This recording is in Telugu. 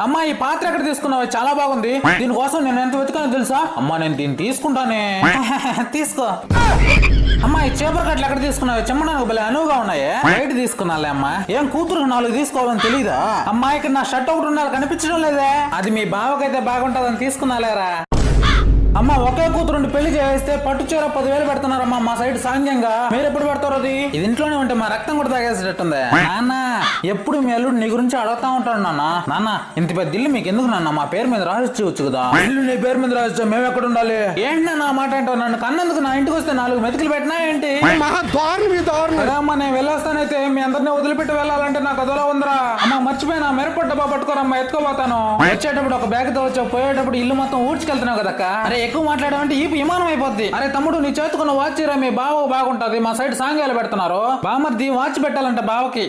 అమ్మా ఈ పాత్ర ఎక్కడ తీసుకున్నావు? చాలా బాగుంది. దీనికోసం నేను ఎంత వెతుకానో తెలుసా? అమ్మా నేను దీన్ని తీసుకుంటానే. తీసుకో. అమ్మా ఈ చేపల కట్లు ఎక్కడ తీసుకున్నావు? చెమ్మడానికి భలే అనువుగా ఉన్నాయి. బయట తీసుకున్నాలే అమ్మా. ఏం కూతురు 4 తీసుకోవాలని తెలీదా? అమ్మా ఇక్కడ నా షర్ట్ ఒకటి ఉండాలి, కనిపించడం లేదే. అది మీ బావకైతే బాగుంటదని తీసుకున్నాలేరా. అమ్మ ఒకే కూతురుండి పెళ్లి చేస్తే పట్టు చీర 10,000 పెడుతున్నారమ్మా మా సైడ్ సాంఘ్యంగా. మీరు ఎప్పుడు పెడతారు? అది ఇది ఇంట్లోనే ఉంటే మా రక్తం కూడా తాగేసేటట్టుంది. నాన్న ఎప్పుడు మీ అల్లుడు నీ గురించి అడుగుతా ఉంటాడు. నాన్న ఇంత పెద్ద ఇల్లు మీకు ఎందుకు నాన్న? మా పేరు మీద రాసిచ్చు కదా. ఇల్లు నీ పేరు మీద రాసిచ్చా, మేము ఎక్కడ ఉండాలి? ఏంటి నా మాట అంటావు? నన్ను కన్నందుకు నా ఇంటికి వస్తే 4 మెతుకులు పెట్టినా ఏంటి? అమ్మా నేను వెళ్ళొస్తానైతే మీ అందరినీ వదిలిపెట్టి వెళ్ళాలంటే నాకు అదోలా ఉందిరా. అమ్మ మర్చిపోయినా మిరప డబ్బా పట్టుకోరమ్మా, ఎత్తుకోపోతాను. వచ్చేటప్పుడు ఒక బ్యాగ్ తో వచ్చావు, పోయేటప్పుడు ఇల్లు మొత్తం ఊడ్చుకెళ్తున్నావు కదక్క. అరే ఎక్కువ మాట్లాడామంటే ఈ విమానం అయిపోద్ది. అరే తమ్ముడు నీ చేతుకున్న వాచ్ రా, మీ బావ బాగుంటది. మా సైడ్ సాంగ్యాలు పెడుతున్నారు. బామర్ది వాచ్ పెట్టాలంట బావకి.